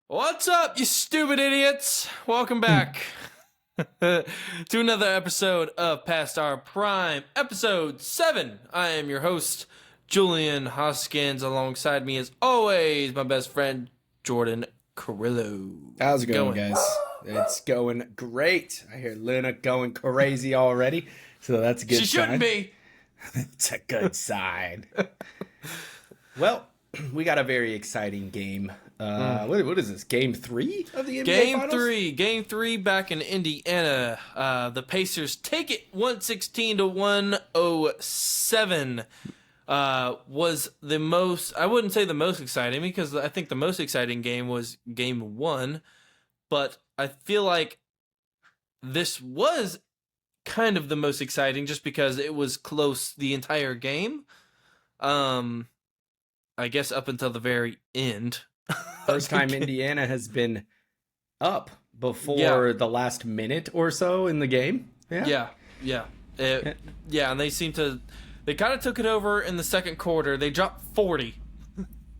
What's up, you stupid idiots? Welcome back to another episode of Past Our Prime, episode 7. I am your host, Julian Hoskins. Alongside me, as always, my best friend, Jordan Carrillo. How's it going, guys? It's going great. I hear Luna going crazy already, so that's a good sign. She shouldn't be. It's a good sign. Well, we got a very exciting game. What is this? Game 3 of the NBA Finals? Game 3 back in Indiana. The Pacers take it 116 to 107. Was the most, I wouldn't say the most exciting, because I think the most exciting game was game 1, but I feel like this was kind of the most exciting just because it was close the entire game. I guess up until the very end. First time Indiana has been up before the last minute or so in the game. Yeah. And they kind of took it over in the second quarter. They dropped 40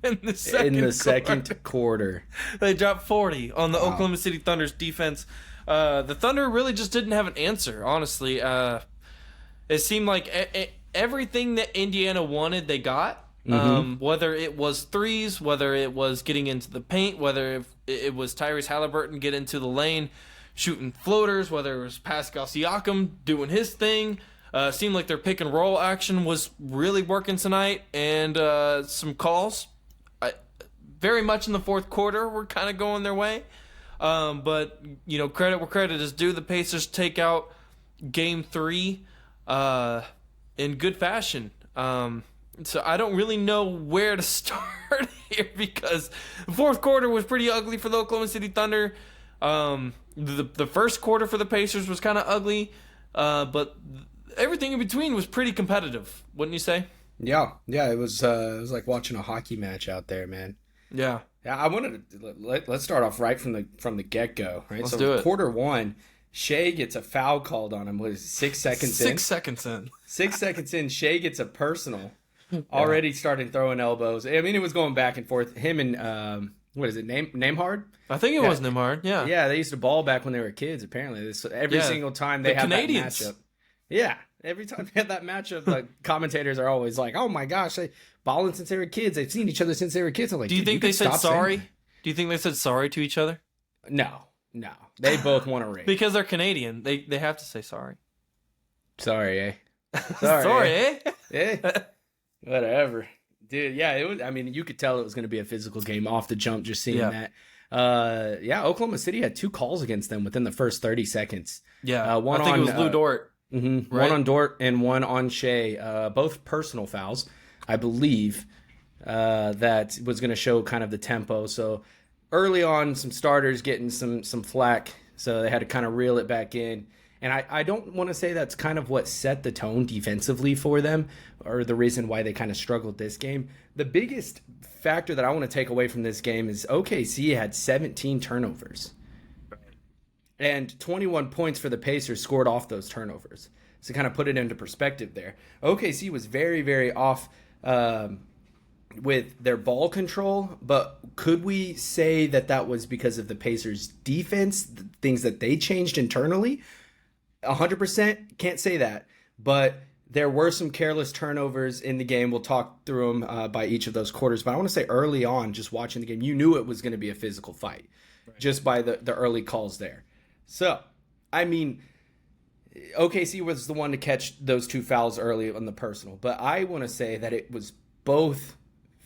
in the second quarter. They dropped 40 on the Oklahoma City Thunder's defense. The Thunder really just didn't have an answer, honestly. It seemed like everything that Indiana wanted, they got. Whether it was threes, whether it was getting into the paint, whether it was Tyrese Halliburton get into the lane, shooting floaters, whether it was Pascal Siakam doing his thing. Seemed like their pick and roll action was really working tonight, and some calls, very much in the fourth quarter, were kind of going their way. But credit where credit is due. The Pacers take out Game 3 in good fashion. So I don't really know where to start here, because the fourth quarter was pretty ugly for the Oklahoma City Thunder. The first quarter for the Pacers was kind of ugly, but everything in between was pretty competitive, wouldn't you say? Yeah. It was like watching a hockey match out there, man. Yeah. I wanted to let's start off right from the get go. Right, let's do it. Quarter 1. Shea gets a foul called on him. What is it, 6 seconds in? 6 seconds in. 6 seconds in, Shea gets a personal. Already starting throwing elbows. I mean, it was going back and forth. Him and, what is it, Namehard? I think it was Namehard, yeah. Yeah, they used to ball back when they were kids, apparently. Every single time they had that matchup. Yeah, every time they had that matchup, the commentators are always like, oh my gosh, they balling since they were kids. They've seen each other since they were kids. I'm like, do you think they said sorry? Do you think they said sorry to each other? No. They both want to ring. Because they're Canadian. They have to say sorry. Sorry, eh? Sorry, eh? Eh? Whatever. Dude, yeah, it was. I mean, you could tell it was going to be a physical game off the jump just seeing that. Oklahoma City had 2 calls against them within the first 30 seconds. Yeah, I think it was Lou Dort. Right? One on Dort and one on Shea. Both personal fouls, I believe, that was going to show kind of the tempo. So early on, some starters getting some flack, so they had to kind of reel it back in. And I don't want to say that's kind of what set the tone defensively for them, or the reason why they kind of struggled this game. The biggest factor that I want to take away from this game is OKC had 17 turnovers. And 21 points for the Pacers scored off those turnovers. So kind of put it into perspective there. OKC was very, very off with their ball control, but could we say that was because of the Pacers' defense, the things that they changed internally? 100% can't say that, but there were some careless turnovers in the game. We'll talk through them by each of those quarters, but I want to say early on, just watching the game, you knew it was going to be a physical fight, just by the early calls there. So, I mean, OKC was the one to catch those 2 fouls early on the personal, but I want to say that it was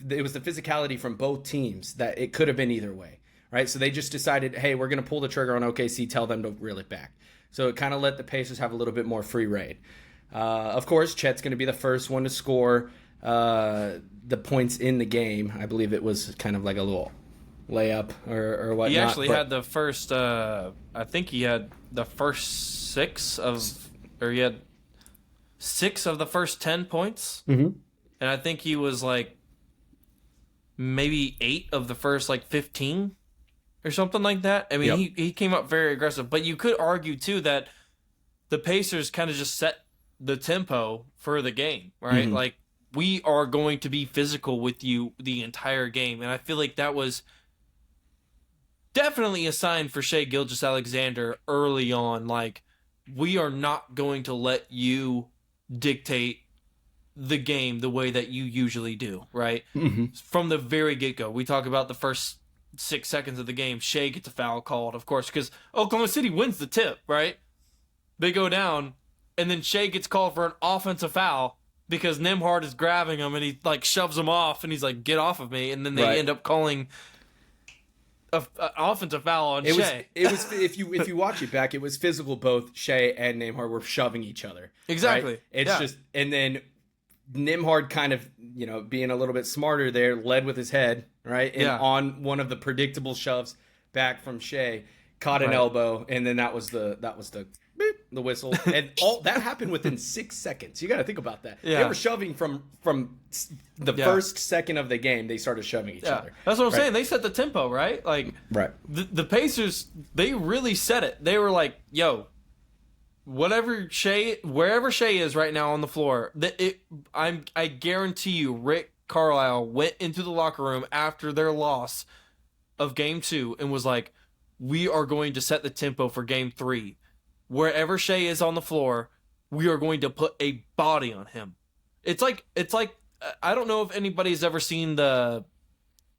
the physicality from both teams, that it could have been either way, right? So they just decided, hey, we're going to pull the trigger on OKC, tell them to reel it back. So it kind of let the Pacers have a little bit more free reign. Of course, Chet's going to be the first one to score the points in the game. I believe it was kind of like a little layup or whatnot. He actually had the first, I think he had the first 6 of the first 10 points. Mm-hmm. And I think he was like maybe 8 of the first 15. Or something like that. I mean, he came up very aggressive. But you could argue, too, that the Pacers kind of just set the tempo for the game, right? Mm-hmm. Like, we are going to be physical with you the entire game. And I feel like that was definitely a sign for Shai Gilgeous-Alexander early on. Like, we are not going to let you dictate the game the way that you usually do, right? Mm-hmm. From the very get-go. We talk about the first 6 seconds of the game. Shai gets a foul called, of course, because Oklahoma City wins the tip, right? They go down, and then Shai gets called for an offensive foul because Nembhard is grabbing him, and he like shoves him off, and he's like, "Get off of me!" And then they end up calling an offensive foul on Shai. It was if you watch it back, it was physical. Both Shai and Nembhard were shoving each other. Exactly. Right? It's just, and then Nembhard kind of, being a little bit smarter there, led with his head, right? And on one of the predictable shoves back from Shai, caught an elbow, and then that was the beep, the whistle. And all that happened within 6 seconds. You got to think about that. Yeah. They were shoving from the first second of the game. They started shoving each other. That's what I'm saying. They set the tempo, right? Like, the Pacers, they really set it. They were like, yo, wherever Shai is right now on the floor, I guarantee you, Rick Carlisle went into the locker room after their loss of Game 2 and was like, we are going to set the tempo for Game 3. Wherever Shai is on the floor, we are going to put a body on him. It's like I don't know if anybody's ever seen the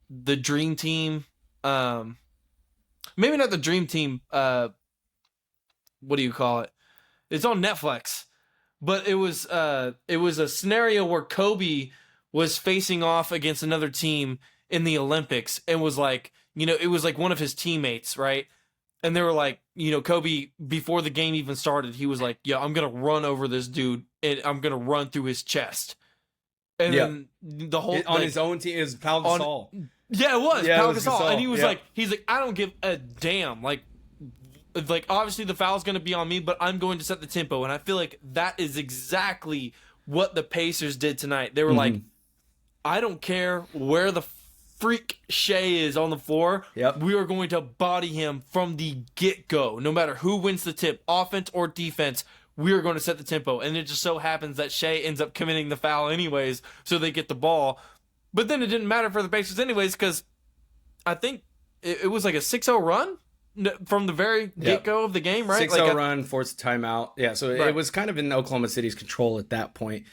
Dream Team. Maybe not the Dream Team. What do you call it? It's on Netflix, but it was a scenario where Kobe was facing off against another team in the Olympics and was like, it was like one of his teammates, right? And they were like, Kobe, before the game even started, he was like, yeah, I'm going to run over this dude and I'm going to run through his chest. And then the whole on his own team is Pau Gasol. Yeah, it was Pau Gasol. And he was like, I don't give a damn. Like obviously the foul's going to be on me, but I'm going to set the tempo. And I feel like that is exactly what the Pacers did tonight. They were like, I don't care where the freak Shai is on the floor. We are going to body him from the get-go. No matter who wins the tip, offense or defense, we are going to set the tempo. And it just so happens that Shai ends up committing the foul anyways, so they get the ball. But then it didn't matter for the Pacers anyways, because I think it was like a 6-0 run from the very get-go of the game, right? 6-0 run, forced a timeout. Yeah, so it was kind of in Oklahoma City's control at that point.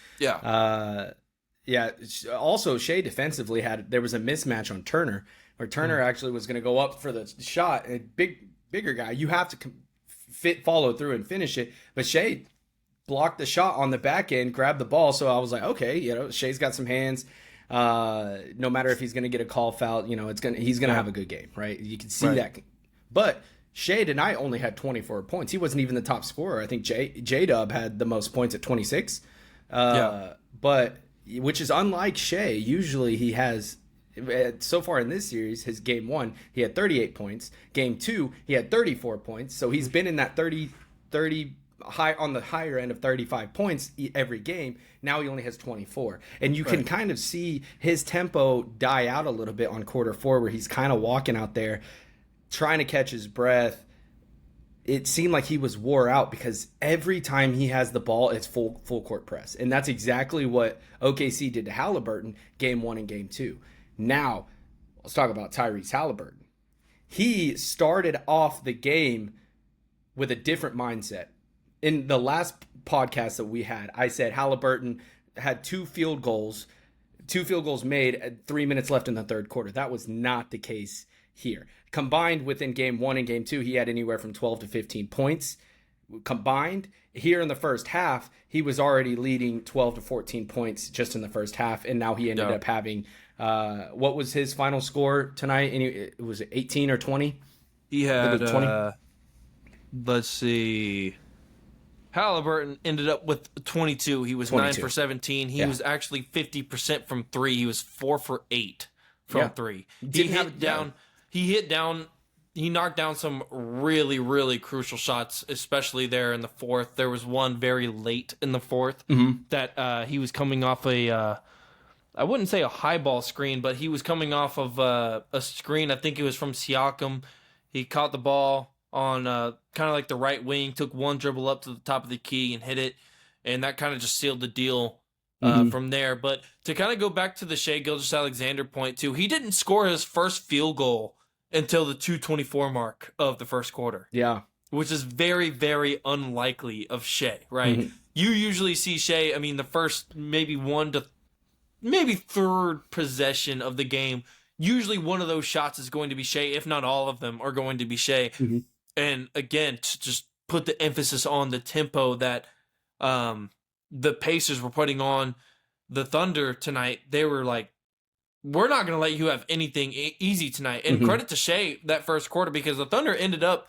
Also, Shai defensively there was a mismatch on Turner, where Turner actually was going to go up for the shot. A bigger guy, you have to follow through and finish it. But Shai blocked the shot on the back end, grabbed the ball. So I was like, okay, Shai's got some hands. No matter if he's going to get a call foul, he's going to have a good game, right? You can see that. But Shai tonight only had 24 points. He wasn't even the top scorer. I think J-Dub had the most points at 26. But which is unlike Shai. Usually he has, so far in this series, his game 1, he had 38 points. Game 2, he had 34 points. So he's been in that 30 high on the higher end of 35 points every game. Now he only has 24. And you can kind of see his tempo die out a little bit on quarter 4, where he's kind of walking out there trying to catch his breath. It seemed like he was wore out because every time he has the ball, it's full court press. And that's exactly what OKC did to Halliburton game 1 and game 2. Now, let's talk about Tyrese Halliburton. He started off the game with a different mindset. In the last podcast that we had, I said Halliburton had 2 field goals made at 3 minutes left in the third quarter. That was not the case here. Combined within game 1 and game 2, he had anywhere from 12 to 15 points. Combined, here in the first half, he was already leading 12 to 14 points just in the first half, and now he ended up having, what was his final score tonight? It was 18 or 20? He had, 20? Let's see. Halliburton ended up with 22. He was 22. 9 for 17. He was actually 50% from 3. He was 4 for 8 from 3. He knocked down some really, really crucial shots, especially there in the fourth. There was one very late in the fourth that he was coming off I wouldn't say a high ball screen, but he was coming off of a screen. I think it was from Siakam. He caught the ball on kind of like the right wing, took one dribble up to the top of the key and hit it, and that kind of just sealed the deal from there. But to kind of go back to the Shai Gilgeous-Alexander point, too, he didn't score his first field goal until the 2:24 mark of the first quarter. Yeah. Which is very, very unlikely of Shea, right? Mm-hmm. You usually see Shea, I mean, the first maybe third possession of the game, usually one of those shots is going to be Shea, if not all of them are going to be Shea. Mm-hmm. And again, to just put the emphasis on the tempo that the Pacers were putting on the Thunder tonight, they were like, we're not going to let you have anything easy tonight. And credit to Shea that first quarter, because the Thunder ended up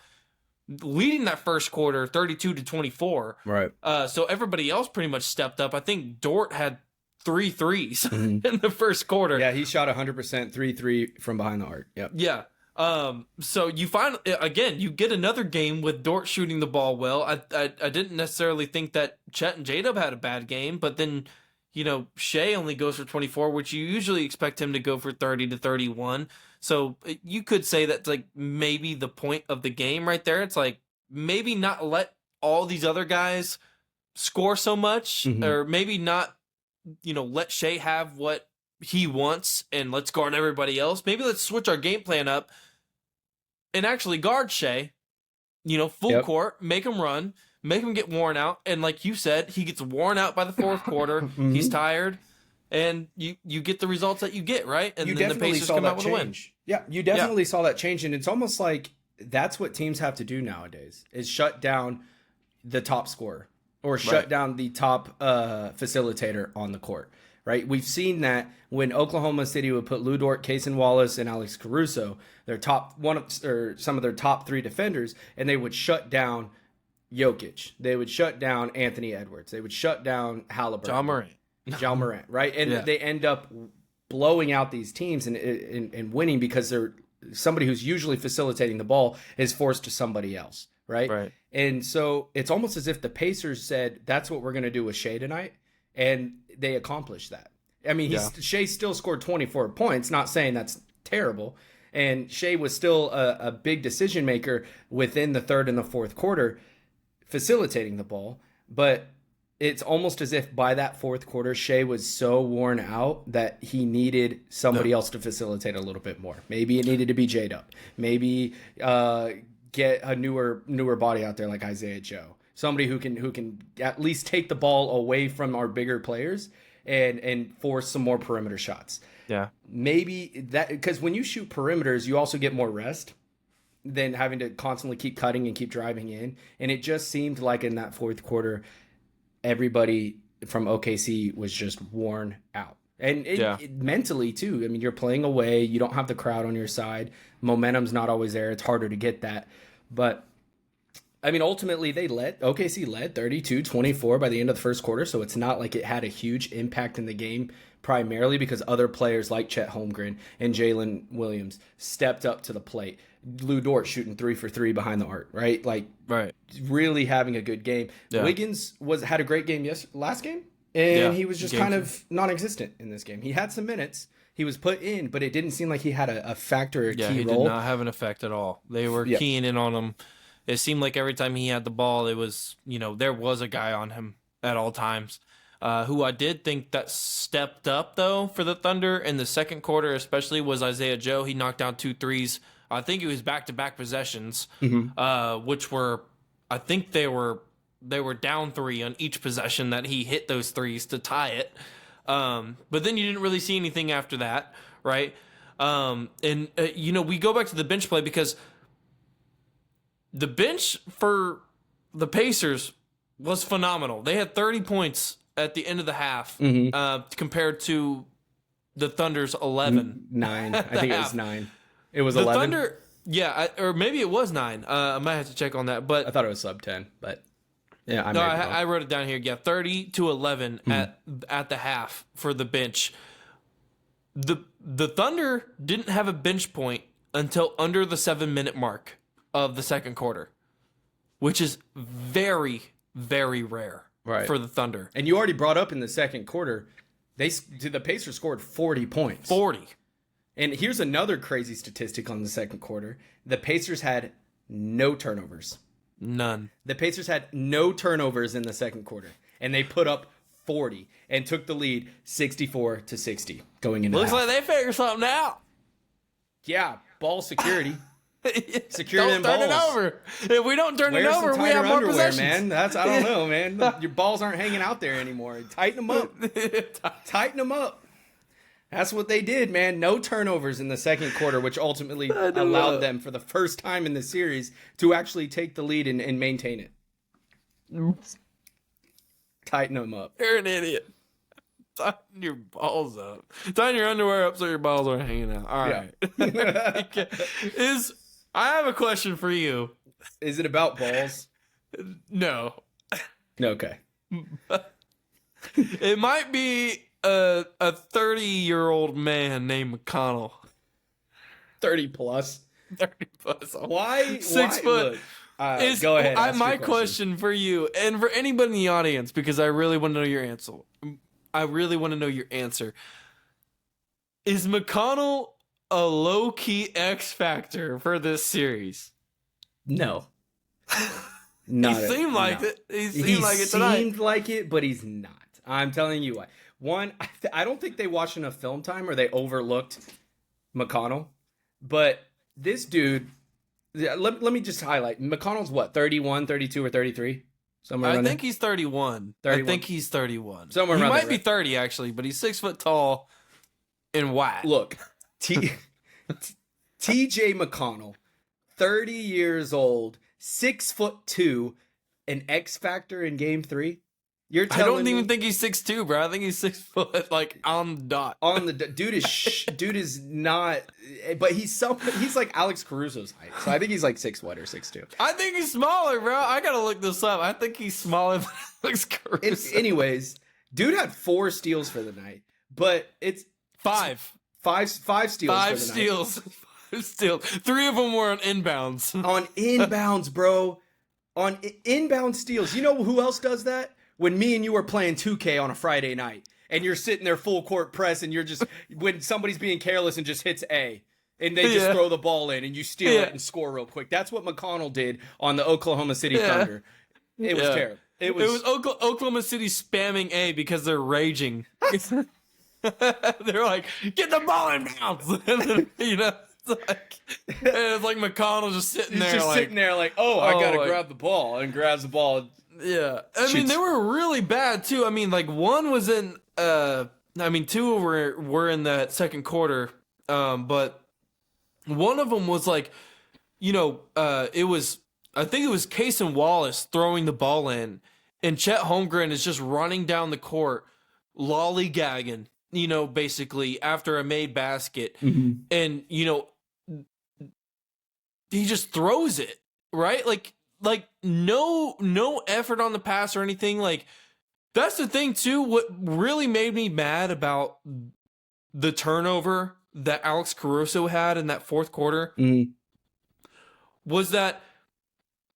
leading that first quarter 32-24. Right. So everybody else pretty much stepped up. I think Dort had 3 threes in the first quarter. Yeah, he shot 100% 3-3 from behind the arc. Yep. Yeah. So you find, again, you get another game with Dort shooting the ball well. I didn't necessarily think that Chet and J-Dub had a bad game, but then, Shea only goes for 24, which you usually expect him to go for 30 to 31. So you could say that's like maybe the point of the game right there. It's like maybe not let all these other guys score so much, or maybe not, let Shea have what he wants and let's guard everybody else. Maybe let's switch our game plan up and actually guard Shea, full court, make him run, make him get worn out. And like you said, he gets worn out by the fourth quarter. He's tired. And you get the results that you get, right? And then the Pacers come out with a win. Yeah, you definitely saw that change. And it's almost like that's what teams have to do nowadays, is shut down the top scorer or shut down the top facilitator on the court, right? We've seen that when Oklahoma City would put Lou Dort, Cason Wallace, and Alex Caruso, some of their top 3 defenders, and they would shut down Jokic. They would shut down Anthony Edwards. They would shut down Halliburton. John Morant, right? And they end up blowing out these teams and winning because they're somebody who's usually facilitating the ball is forced to somebody else, right? Right. And so it's almost as if the Pacers said, that's what we're going to do with Shea tonight, and they accomplished that. I mean, Shea still scored 24 points, not saying that's terrible, and Shea was still a big decision maker within the third and the fourth quarter, facilitating the ball, but it's almost as if by that fourth quarter, Shea was so worn out that he needed somebody else to facilitate a little bit more. Maybe it needed to be J-Dub. Maybe get a newer body out there like Isaiah Joe. Somebody who can at least take the ball away from our bigger players and force some more perimeter shots. Yeah. Maybe that, because when you shoot perimeters, you also get more rest than having to constantly keep cutting and keep driving in. And it just seemed like in that fourth quarter, everybody from OKC was just worn out. And mentally, too. I mean, you're playing away. You don't have the crowd on your side. Momentum's not always there. It's harder to get that. But, I mean, ultimately, OKC led 32-24 by the end of the first quarter. So it's not like it had a huge impact in the game, primarily because other players like Chet Holmgren and Jalen Williams stepped up to the plate. Lou Dort shooting 3 for 3 behind the arc, right? Really having a good game. Yeah. Wiggins had a great game last game, and he was just kind of non-existent in this game. He had some minutes. He was put in, but it didn't seem like he had a factor or key role. Yeah, he did not have an effect at all. They were keying in on him. It seemed like every time he had the ball, it was, there was a guy on him at all times. Who I did think that stepped up, though, for the Thunder in the second quarter, especially, was Isaiah Joe. He knocked down 2 threes. I think it was back-to-back possessions, which were, I think they were down 3 on each possession that he hit those threes to tie it. But then you didn't really see anything after that, right? We go back to the bench play because the bench for the Pacers was phenomenal. They had 30 points at the end of the half compared to the Thunder's 11. 9. I think it was 9. It was the 11. Thunder, or maybe it was 9. I might have to check on that, but I thought it was sub 10. But yeah, I wrote it down here. Yeah, 30-11 at the half for the bench. The Thunder didn't have a bench point until under the 7-minute mark of the second quarter, which is very, very rare for the Thunder. And you already brought up in the second quarter, the Pacers scored 40 points. 40. And here's another crazy statistic on the second quarter. The Pacers had no turnovers. None. The Pacers had no turnovers in the second quarter. And they put up 40 and took the lead 64-60 going into Looks like they figured something out. Yeah. ball security. Secure don't them turn balls. it over. If we don't turn it over, we have more underwear, possessions. Man. I don't know, man. Your balls aren't hanging out there anymore. Tighten them up. Tighten them up. That's what they did, man. No turnovers in the second quarter, which ultimately allowed them for the first time in the series to actually take the lead and maintain it. Tighten them up. You're an idiot. Tighten your balls up. Tighten your underwear up so your balls aren't hanging out. All right. Yeah. I have a question for you. Is it about balls? No. Okay. It might be a 30-year-old man named McConnell. 30 plus. 30 plus. Why? 6 foot. Look, go ahead. My question for you and for anybody in the audience, because I really want to know your answer. Is McConnell a low-key X factor for this series? No. He seemed like it. He seemed like it tonight. He seemed like it, but he's not. I'm telling you why. One, I don't think they watched enough film time or they overlooked McConnell. But this dude, let me just highlight. McConnell's what, 31, 32, or 33? Somewhere I think he's 31. 31. I think he's 31. Somewhere he around might there, be right? 30, actually, but he's 6 foot tall and white. Look, TJ McConnell, 30 years old, 6'2", an X factor in game 3. You're telling I don't even think he's 6'2", bro. I think he's 6 foot, like on the dot. On the dude is not, but he's like Alex Caruso's height. So I think he's like 6'1" or 6'2". I think he's smaller, bro. I gotta look this up. I think he's smaller than Alex Caruso. Anyways, dude had 4 steals for the night, but it's five steals. 5 steals. 5 steals. 3 of them were on inbounds. On inbounds, bro. On inbound steals. You know who else does that? When me and you are playing 2K on a Friday night and you're sitting there full court press and you're just, when somebody's being careless and just hits A and they just throw the ball in and you steal it and score real quick. That's what McConnell did on the Oklahoma City Thunder. It was terrible. It was Oklahoma City spamming A because they're raging. They're like, get the ball in bounds. You know? It's like McConnell just sitting there. He's just sitting there like, I got to grab the ball, and grabs the ball. Yeah. I mean, they were really bad, too. I mean, like, one was in, 2 were in that second quarter, but one of them was like, I think it was Case and Wallace throwing the ball in, and Chet Holmgren is just running down the court, lollygagging, basically after a made basket. Mm-hmm. And, he just throws it, right? Like no effort on the pass or anything. Like, that's the thing too. What really made me mad about the turnover that Alex Caruso had in that fourth quarter was that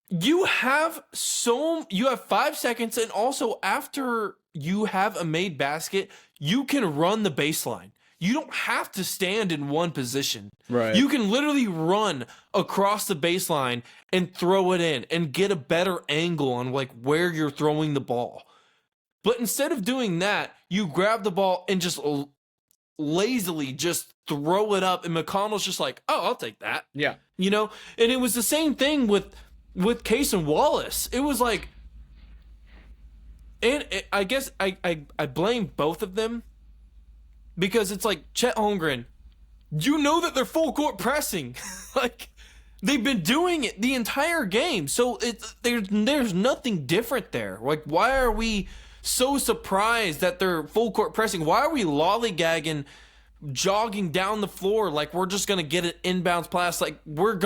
you have 5 seconds, and also after you have a made basket, you can run the baseline. You don't have to stand in one position. Right. You can literally run across the baseline and throw it in and get a better angle on like where you're throwing the ball. But instead of doing that, you grab the ball and just lazily just throw it up, and McConnell's just like, "Oh, I'll take that." Yeah. And it was the same thing with Case and Wallace. It was like, and I guess I blame both of them. Because it's like, Chet Holmgren, that they're full court pressing. Like, they've been doing it the entire game. So there's nothing different there. Like, why are we so surprised that they're full court pressing? Why are we lollygagging, jogging down the floor like we're just gonna get an inbounds pass? Like we're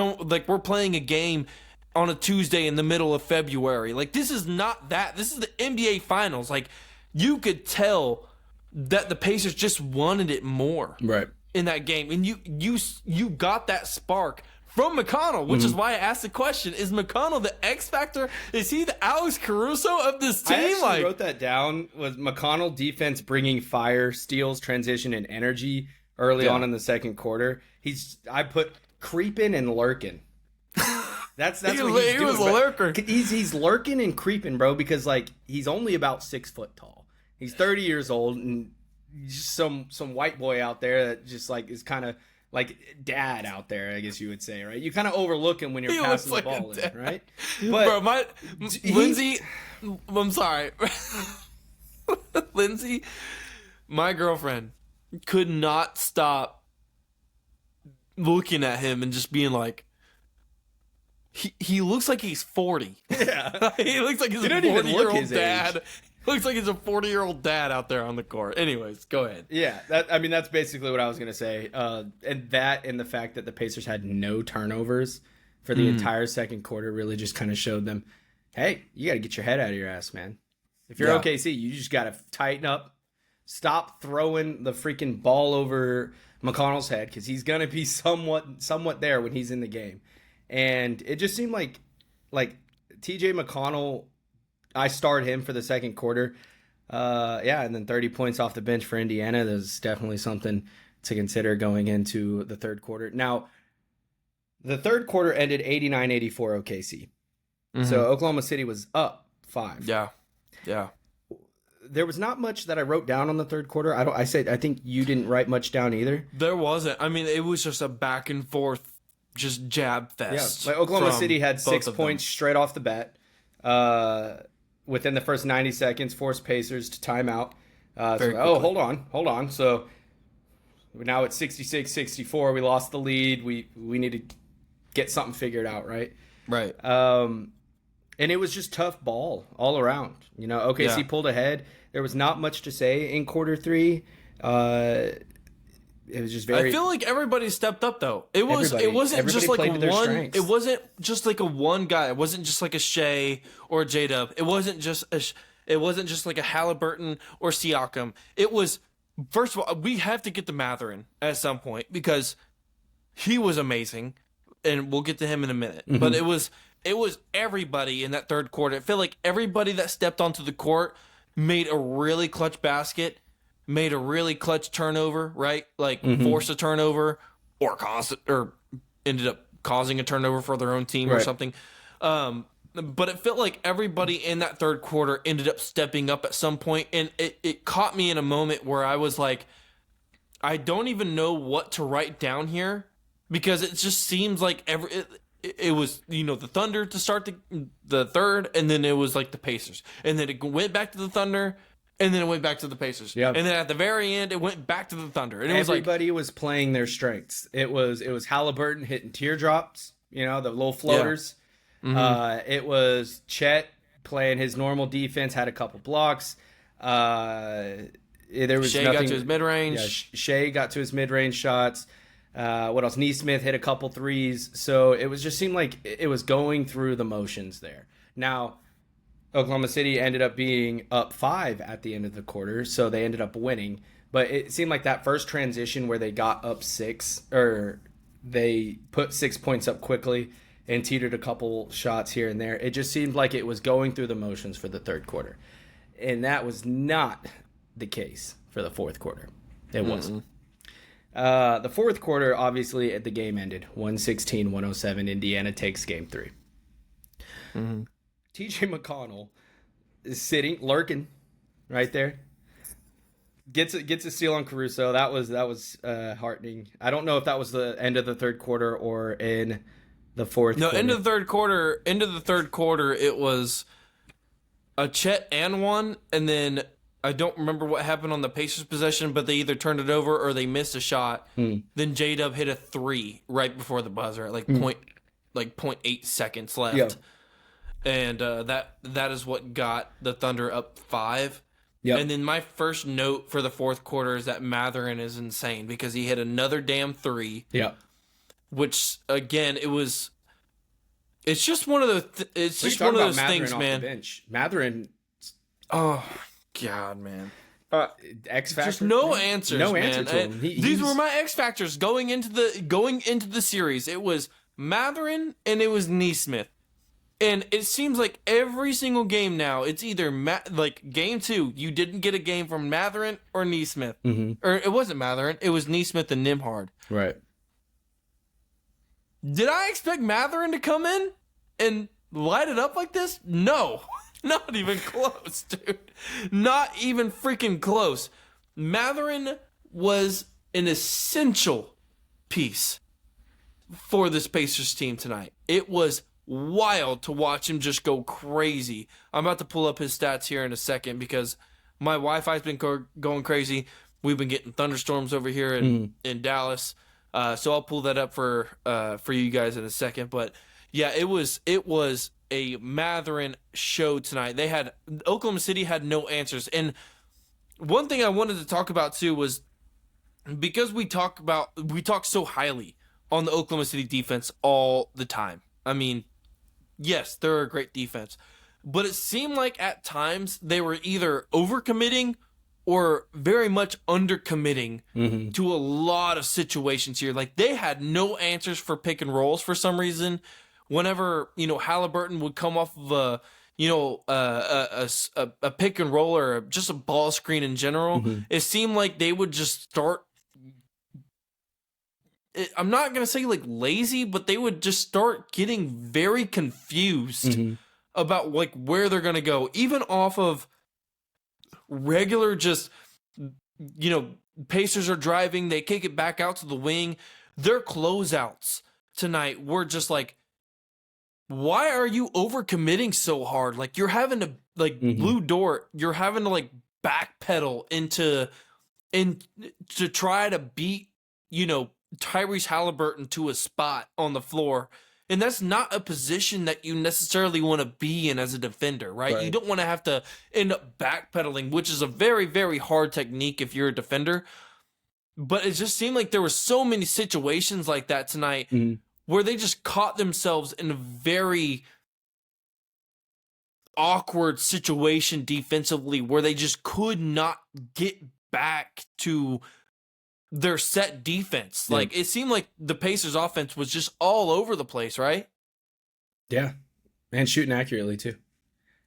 playing a game on a Tuesday in the middle of February. Like, this is not that. This is the NBA Finals. Like, you could tell that the Pacers just wanted it more in that game. And you got that spark from McConnell, which is why I asked the question, is McConnell the X factor? Is he the Alex Caruso of this team? I actually wrote that down. Was McConnell defense bringing fire, steals, transition, and energy early on in the second quarter? I put creeping and lurking. That's what he's doing. He was a lurker. He's lurking and creeping, bro, because like he's only about 6 foot tall. He's 30 years old, and just some white boy out there that just like is kind of like dad out there, I guess you would say, right? You kind of overlook him when you're passing the ball in, right? But bro, Lindsay, I'm sorry. Lindsay, my girlfriend, could not stop looking at him and just being like, he looks like he's 40. Yeah. He looks like he's a 40-year-old dad. Age. Looks like he's a 40-year-old dad out there on the court. Anyways, go ahead. Yeah, that's basically what I was going to say. And the fact that the Pacers had no turnovers for the entire second quarter really just kind of showed them, hey, you got to get your head out of your ass, man. If you're OKC, you just got to tighten up. Stop throwing the freaking ball over McConnell's head because he's going to be somewhat there when he's in the game. And it just seemed like TJ McConnell, I starred him for the second quarter. And then 30 points off the bench for Indiana. There's definitely something to consider going into the third quarter. Now, the third quarter ended 89-84 OKC. Mm-hmm. So Oklahoma City was up 5. Yeah. There was not much that I wrote down on the third quarter. I think you didn't write much down either. There wasn't. I mean, it was just a back and forth, just jab fest. Yeah, like Oklahoma City had 6 points straight off the bat. Within the first 90 seconds, forced Pacers to timeout. Hold on. So now it's 66-64. We lost the lead. We need to get something figured out, right? Right. And it was just tough ball all around. OKC pulled ahead. There was not much to say in quarter 3. It was just very. I feel like everybody stepped up though. It wasn't just like one. It wasn't just like a one guy. It wasn't just like a Shea or a J-Dub. It wasn't just like a Halliburton or Siakam. It was, first of all, we have to get to Matherin at some point because he was amazing, and we'll get to him in a minute. Mm-hmm. But it was everybody in that third quarter. I feel like everybody that stepped onto the court made a really clutch basket, made a really clutch turnover, right? Like forced a turnover or ended up causing a turnover for their own team or something. But it felt like everybody in that third quarter ended up stepping up at some point, and it caught me in a moment where I was like, I don't even know what to write down here because it just seems like it was, the Thunder to start the third, and then it was like the Pacers. And then it went back to the Thunder, and then it went back to the Pacers. Yep. And then at the very end, it went back to the Thunder. And everybody was playing their strengths. It was Halliburton hitting teardrops, the little floaters. Yeah. Mm-hmm. It was Chet playing his normal defense, had a couple blocks. There was Shea got to his mid-range. Yeah, Shea got to his mid-range shots. What else? Neesmith hit a couple threes. So it was just seemed like it was going through the motions there. Now, Oklahoma City ended up being up 5 at the end of the quarter, so they ended up winning. But it seemed like that first transition where they got up 6, or they put 6 points up quickly and teetered a couple shots here and there. It just seemed like it was going through the motions for the third quarter. And that was not the case for the fourth quarter. It wasn't. The fourth quarter, obviously, the game ended 116-107. Indiana takes game 3. Mm-hmm. TJ McConnell is lurking right there. Gets a steal on Caruso. That was heartening. I don't know if that was the end of the third quarter or in the fourth. No, quarter. End of the third quarter, it was a Chet and one, and then I don't remember what happened on the Pacers possession, but they either turned it over or they missed a shot. Then J-Dub hit a 3 right before the buzzer at 0.8 seconds left. Yeah. And that is what got the Thunder up 5. Yep. And then my first note for the fourth quarter is that Matherin is insane because he hit another damn 3. Yeah. Which again, it's just one of those. It's just one of those things, man. Matherin. Oh God, man. X factor. Just no answers. No man. answer to him. These were my X factors going into the series. It was Matherin and it was Neesmith. And it seems like every single game now, it's either game 2, you didn't get a game from Matherin or Neesmith. Mm-hmm. Or it wasn't Matherin, it was Neesmith and Nembhard. Right. Did I expect Matherin to come in and light it up like this? No. Not even close, dude. Not even freaking close. Matherin was an essential piece for this Pacers team tonight. It was wild to watch him just go crazy. I'm about to pull up his stats here in a second because my Wi-Fi's been going crazy. We've been getting thunderstorms over here in Dallas, so I'll pull that up for you guys in a second. But yeah, it was a Matherin show tonight. Oklahoma City had no answers, and one thing I wanted to talk about too was because we talk so highly on the Oklahoma City defense all the time. I mean, yes, they're a great defense, but it seemed like at times they were either overcommitting or very much undercommitting to a lot of situations here. Like, they had no answers for pick and rolls for some reason. Whenever, Halliburton would come off of a pick and roll or just a ball screen in general, it seemed like they would just start. I'm not going to say like lazy, but they would just start getting very confused about like where they're going to go, even off of regular just, Pacers are driving, they kick it back out to the wing. Their closeouts tonight were just like, why are you overcommitting so hard? Like, you're having to, like, Blue Dort, you're having to, like, backpedal to try to beat, Tyrese Halliburton to a spot on the floor. And that's not a position that you necessarily want to be in as a defender, right? You don't want to have to end up backpedaling, which is a very, very hard technique if you're a defender. But it just seemed like there were so many situations like that tonight where they just caught themselves in a very awkward situation defensively where they just could not get back to their set defense. Like, it seemed like the Pacers offense was just all over the place, right? Yeah. And shooting accurately too.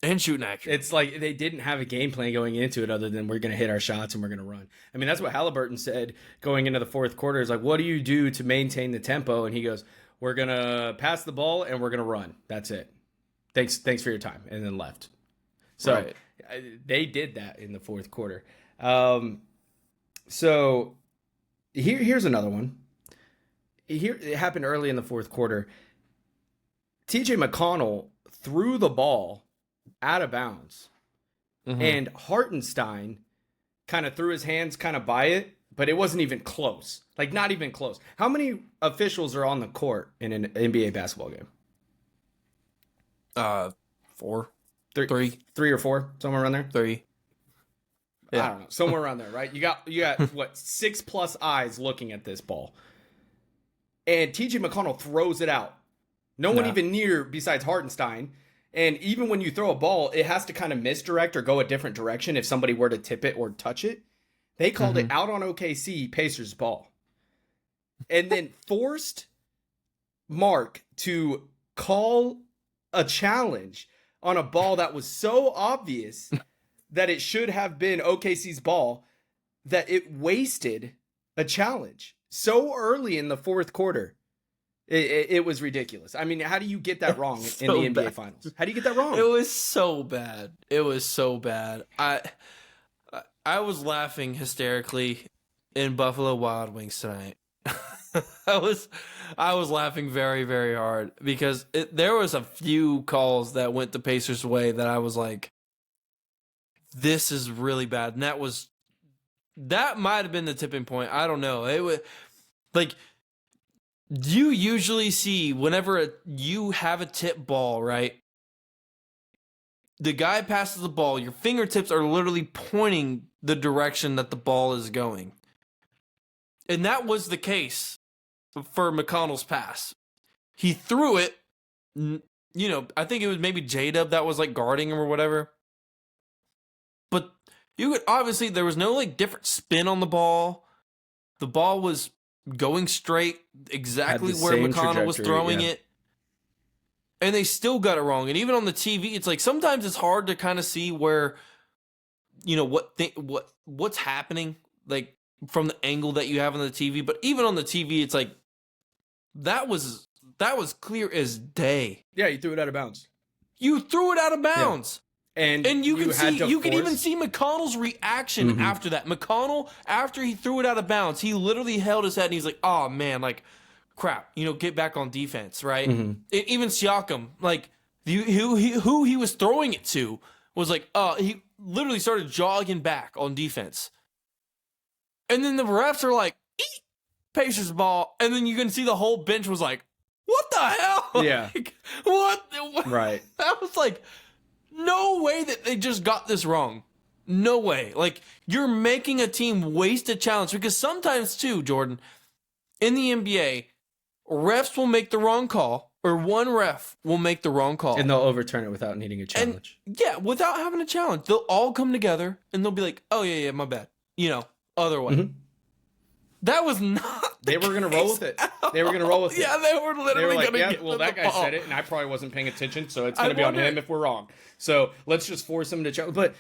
It's like they didn't have a game plan going into it other than we're going to hit our shots and we're going to run. I mean, that's what Halliburton said going into the fourth quarter. Is like, what do you do to maintain the tempo? And he goes, we're going to pass the ball and we're going to run. That's it. Thanks for your time. And then left. So they did that in the fourth quarter. So here's another one. It happened early in the fourth quarter. TJ McConnell threw the ball out of bounds. And Hartenstein kind of threw his hands kind of by it, but it wasn't even close. Like, not even close. How many officials are on the court in an NBA basketball game? 4. 3 or 4, somewhere around there. 3. Yeah. I don't know, somewhere around there, right? You got what, 6+ eyes looking at this ball, and TJ McConnell throws it out. No one even near besides Hartenstein. And even when you throw a ball, it has to kind of misdirect or go a different direction if somebody were to tip it or touch it. They called it out on OKC Pacers ball, and then forced Mark to call a challenge on a ball that was so obvious that it should have been OKC's ball, that it wasted a challenge so early in the fourth quarter. It was ridiculous. I mean, how do you get that wrong in the NBA Finals? How do you get that wrong? It was so bad. I was laughing hysterically in Buffalo Wild Wings tonight. I was laughing very, very hard because there was a few calls that went the Pacers' way that I was like, this is really bad. And that might have been the tipping point. I don't know. It was like, you usually see whenever you have a tip ball, right? The guy passes the ball, your fingertips are literally pointing the direction that the ball is going. And that was the case for McConnell's pass. He threw it, I think it was maybe J-Dub that was like guarding him or whatever. But you could obviously, there was no like different spin on the ball. The ball was going straight exactly where McConnell was throwing it. And they still got it wrong. And even on the TV, it's like sometimes it's hard to kind of see where, what's happening, like from the angle that you have on the TV. But even on the TV, it's like that was clear as day. Yeah, you threw it out of bounds. You threw it out of bounds. And you can even see McConnell's reaction after that. McConnell, after he threw it out of bounds, he literally held his head and he's like, "Oh man, like crap, get back on defense, right?" Even Siakam, like who he was throwing it to was like, he literally started jogging back on defense. And then the refs are like, "Eat Pacers ball," and then you can see the whole bench was like, "What the hell?" Yeah. Like, what? Right. That was like, no way that they just got this wrong. No way. Like, you're making a team waste a challenge because sometimes too, Jordan, in the NBA, refs will make the wrong call, or one ref will make the wrong call. And they'll overturn it without needing a challenge. And, yeah, without having a challenge. They'll all come together and they'll be like, "Oh, yeah, my bad." Other way. That was not. They were going to roll with it. They were going to roll with it. Yeah, they were literally going to get well, that guy said it, and I probably wasn't paying attention, so it's going to be on him if we're wrong. So let's just force him to challenge. But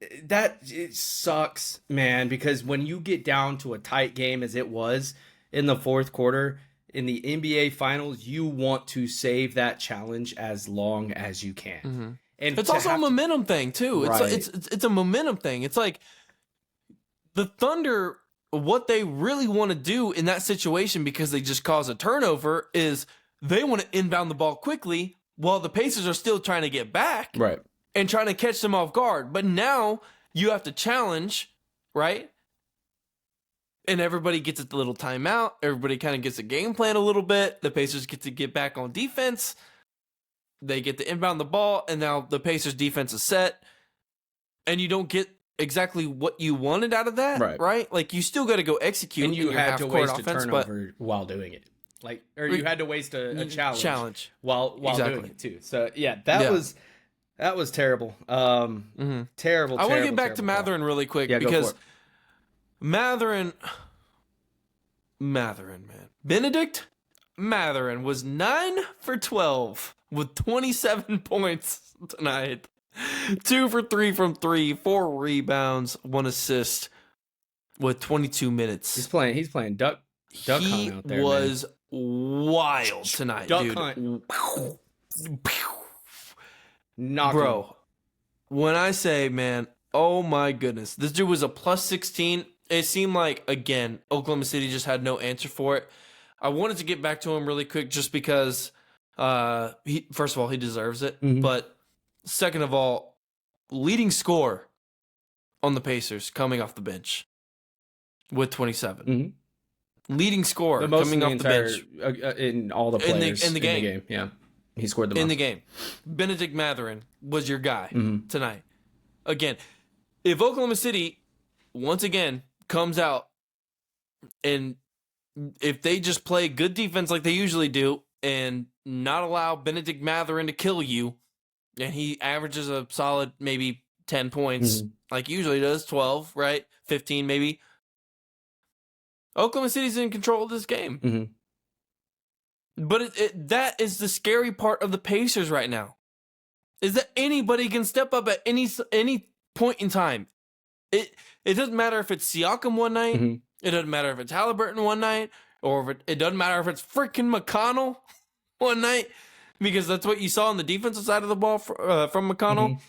it sucks, man, because when you get down to a tight game as it was in the fourth quarter, in the NBA Finals, you want to save that challenge as long as you can. And it's also a momentum thing, too. Right. It's a momentum thing. It's like the Thunder, what they really want to do in that situation, because they just caused a turnover, is they want to inbound the ball quickly while the Pacers are still trying to get back, right, and trying to catch them off guard. But now you have to challenge, right? And everybody gets a little timeout. Everybody kind of gets a game plan a little bit. The Pacers get to get back on defense. They get to inbound the ball, and now the Pacers defense is set. And you don't get exactly what you wanted out of that, right? Like, you still got to go execute. And you had to waste offense, a turnover while doing it. Or you had to waste a challenge while doing it too. So yeah, that was terrible. Terrible. I want to get back to Matherin really quick because Matherin, man. Benedict Matherin was 9 for 12 with 27 points tonight. 2 for 3 from 3, 4 rebounds, 1 assist with 22 minutes. He's playing duck hunt out there. He was wild tonight, duck dude. Hunt. Bro, when I say, man, oh my goodness, this dude was a plus 16. It seemed like, again, Oklahoma City just had no answer for it. I wanted to get back to him really quick just because, first of all, he deserves it. But second of all, leading scorer on the Pacers coming off the bench with 27. Leading scorer coming off the bench. In all the players in the game. Yeah, he scored the most. In the game. Benedict Matherin was your guy tonight. Again, if Oklahoma City, once again, comes out and if they just play good defense like they usually do and not allow Benedict Matherin to kill you, and he averages a solid maybe 10 points, like he usually does, 12, right? 15 maybe. Oklahoma City's in control of this game. But that is the scary part of the Pacers right now, is that anybody can step up at any point in time. It doesn't matter if it's Siakam one night. It doesn't matter if it's Halliburton one night, or if it doesn't matter if it's freaking McConnell one night, because that's what you saw on the defensive side of the ball from McConnell.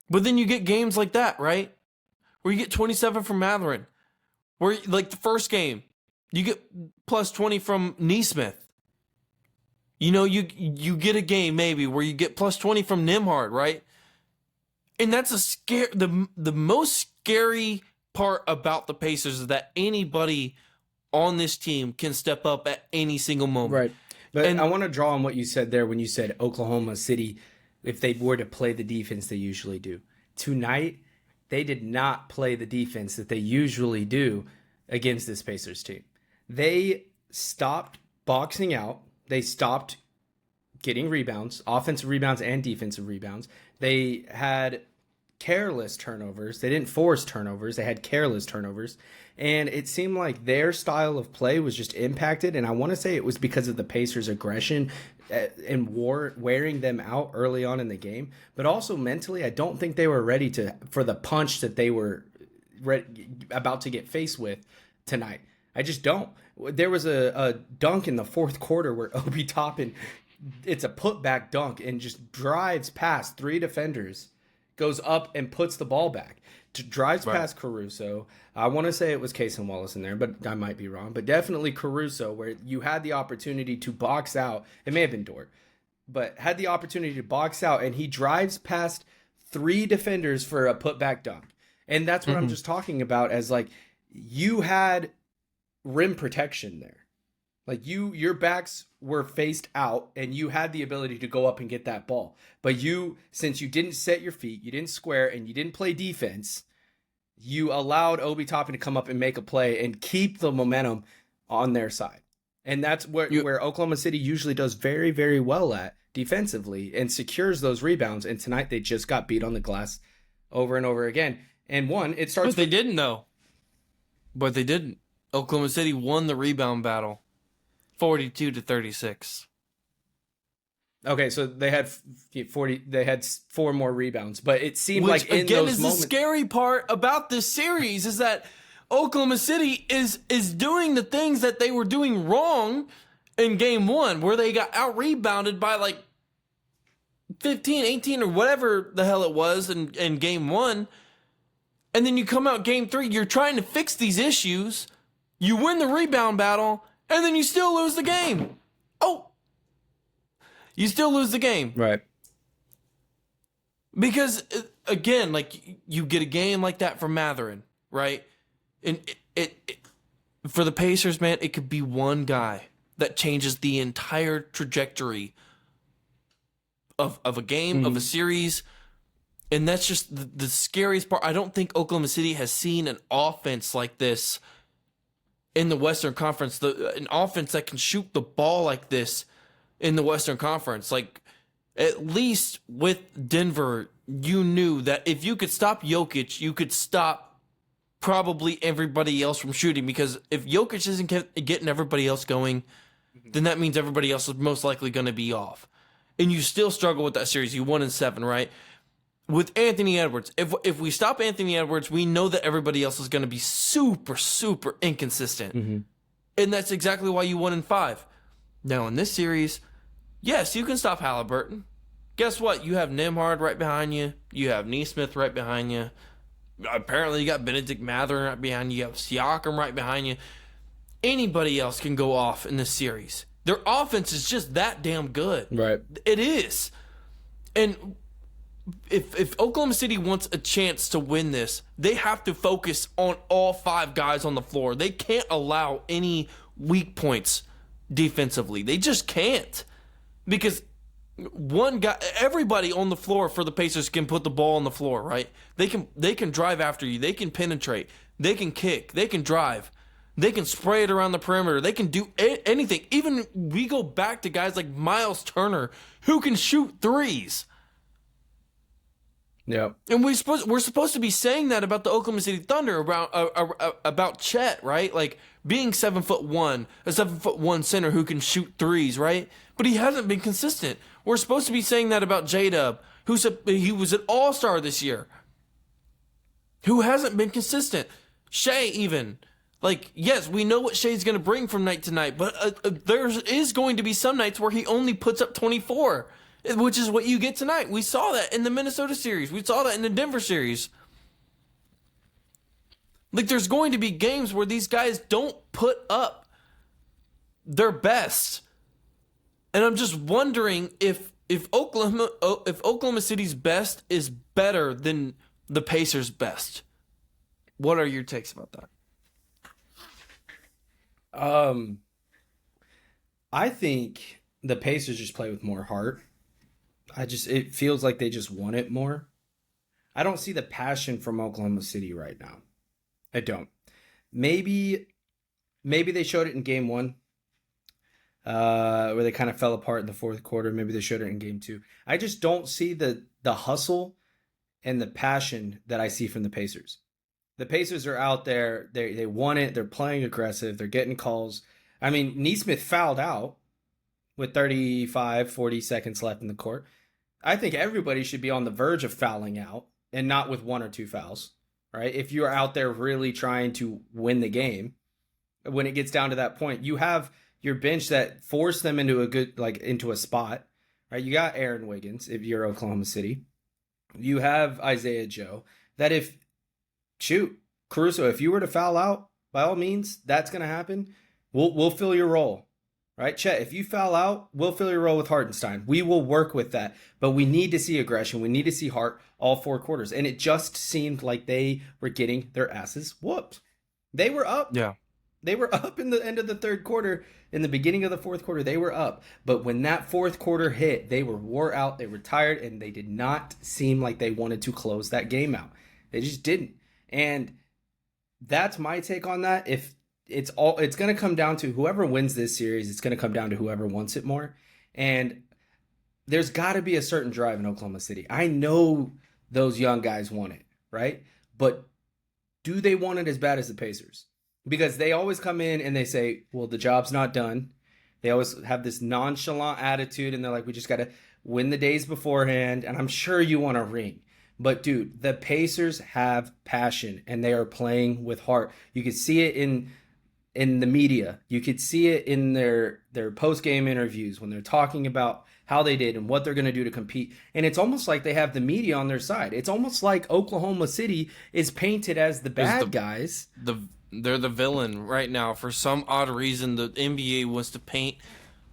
But then you get games like that, right? Where you get 27 from Matherin. Where, like the first game, you get plus 20 from Nesmith. You get a game maybe where you get plus 20 from Nembhard, right? And that's the most scary part about the Pacers, is that anybody on this team can step up at any single moment. Right. But I want to draw on what you said there when you said Oklahoma City, if they were to play the defense they usually do. Tonight, they did not play the defense that they usually do against this Pacers team. They stopped boxing out. They stopped getting rebounds, offensive rebounds and defensive rebounds. They had careless turnovers. They didn't force turnovers. They had careless turnovers. And it seemed like their style of play was just impacted. And I want to say it was because of the Pacers' aggression and wearing them out early on in the game. But also mentally, I don't think they were ready for the punch that they were about to get faced with tonight. I just don't. There was a dunk in the fourth quarter where Obi Toppin it's a putback dunk and just drives past 3 defenders, goes up and puts the ball back. Drives past Caruso. I want to say it was Case and Wallace in there, but I might be wrong. But definitely Caruso, where you had the opportunity to box out. It may have been Dort, but had the opportunity to box out, and he drives past 3 defenders for a putback dunk. And that's what I'm just talking about as, like, you had rim protection there. Like, your backs were faced out, and you had the ability to go up and get that ball. But since you didn't set your feet, you didn't square, and you didn't play defense, you allowed Obi Toppin to come up and make a play and keep the momentum on their side. And that's where Oklahoma City usually does very, very well at defensively and secures those rebounds. And tonight they just got beat on the glass over and over again. And it starts. But they didn't, though. But they didn't. Oklahoma City won the rebound battle, 42-36. Okay, so they had 40. They had 4 more rebounds, but it seemed like in those moments. The scary part about this series is that Oklahoma City is doing the things that they were doing wrong in game 1, where they got out rebounded by like 15, 18, or whatever the hell it was in game 1. And then you come out game 3, you're trying to fix these issues, you win the rebound battle, and then you still lose the game. You still lose the game. Right. Because, again, like, you get a game like that from Matherin, right? And it for the Pacers, man, it could be one guy that changes the entire trajectory of a game, of a series. And that's just the scariest part. I don't think Oklahoma City has seen an offense like this in the Western Conference. An offense that can shoot the ball like this in the Western Conference. Like, at least with Denver, you knew that if you could stop Jokic, you could stop probably everybody else from shooting. Because if Jokic isn't getting everybody else going, then that means everybody else is most likely going to be off. And you still struggle with that series. You won in 7, right? With Anthony Edwards, if we stop Anthony Edwards, we know that everybody else is going to be super, super inconsistent. And that's exactly why you won in 5. Now, in this series, yes, you can stop Halliburton. Guess what? You have Nembhard right behind you. You have Nesmith right behind you. Apparently, you got Benedict Matherin right behind you. You have Siakam right behind you. Anybody else can go off in this series. Their offense is just that damn good. Right. It is. And if Oklahoma City wants a chance to win this, they have to focus on all 5 guys on the floor. They can't allow any weak points defensively. They just can't. Because one guy, everybody on the floor for the Pacers can put the ball on the floor, right? They can drive after you. They can penetrate. They can kick. They can drive. They can spray it around the perimeter. They can do anything. Even we go back to guys like Miles Turner who can shoot threes. Yeah. And we're supposed to be saying that about the Oklahoma City Thunder, about Chet, right? Like being 7'1", a 7'1" center who can shoot threes, right? But he hasn't been consistent. We're supposed to be saying that about J-Dub, he was an all-star this year, who hasn't been consistent. Shea even. Like, yes, we know what Shea's going to bring from night to night, but there is going to be some nights where he only puts up 24, which is what you get tonight. We saw that in the Minnesota series. We saw that in the Denver series. Like, there's going to be games where these guys don't put up their best. And I'm just wondering if Oklahoma City's best is better than the Pacers' best. What are your takes about that? I think the Pacers just play with more heart. It feels like they just want it more. I don't see the passion from Oklahoma City right now. I don't. Maybe they showed it in game 1, where they kind of fell apart in the 4th quarter. Maybe they showed it in game 2. I just don't see the hustle and the passion that I see from the Pacers. The Pacers are out there. They want it. They're playing aggressive. They're getting calls. I mean, Nesmith fouled out with 35, 40 seconds left in the court. I think everybody should be on the verge of fouling out and not with 1 or 2 fouls, right? If you are out there really trying to win the game, when it gets down to that point, you have your bench that forced them into into a spot, right? You got Aaron Wiggins if you're Oklahoma City. You have Isaiah Joe. That Caruso, if you were to foul out, by all means, that's going to happen. We'll fill your role, right? Chet, if you foul out, we'll fill your role with Hartenstein. We will work with that. But we need to see aggression. We need to see heart all 4 quarters. And it just seemed like they were getting their asses whooped. They were up. Yeah. They were up in the end of the 3rd quarter. In the beginning of the 4th quarter, they were up. But when that 4th quarter hit, they were wore out. They were tired. And they did not seem like they wanted to close that game out. They just didn't. And that's my take on that. If it's going to come down to whoever wins this series, it's going to come down to whoever wants it more. And there's got to be a certain drive in Oklahoma City. I know those young guys want it, right? But do they want it as bad as the Pacers? Because they always come in and they say, well, the job's not done. They always have this nonchalant attitude, and they're like, we just got to win the days beforehand. And I'm sure you want a ring. But, dude, the Pacers have passion, and they are playing with heart. You could see it in the media. You could see it in their post-game interviews when they're talking about how they did and what they're going to do to compete. And it's almost like they have the media on their side. It's almost like Oklahoma City is painted as the bad guys. They're the villain right now. For some odd reason, the NBA wants to paint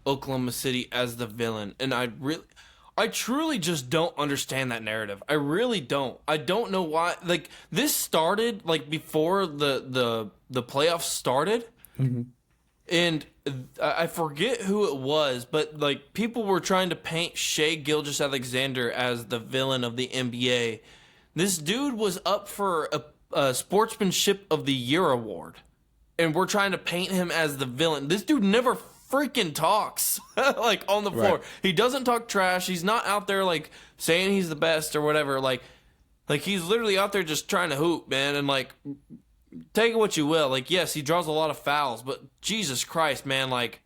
Oklahoma City as the villain. And I truly just don't understand that narrative. I really don't. I don't know why. Like, this started like before the playoffs started. Mm-hmm. And I forget who it was, but like people were trying to paint Shai Gilgeous-Alexander as the villain of the NBA. This dude was up for a Sportsmanship of the Year award, and we're trying to paint him as the villain. This dude never freaking talks like on the floor. Right. He doesn't talk trash. He's not out there like saying he's the best or whatever. Like he's literally out there just trying to hoop, man, and like take it what you will. Like, yes, he draws a lot of fouls, but Jesus Christ, man, like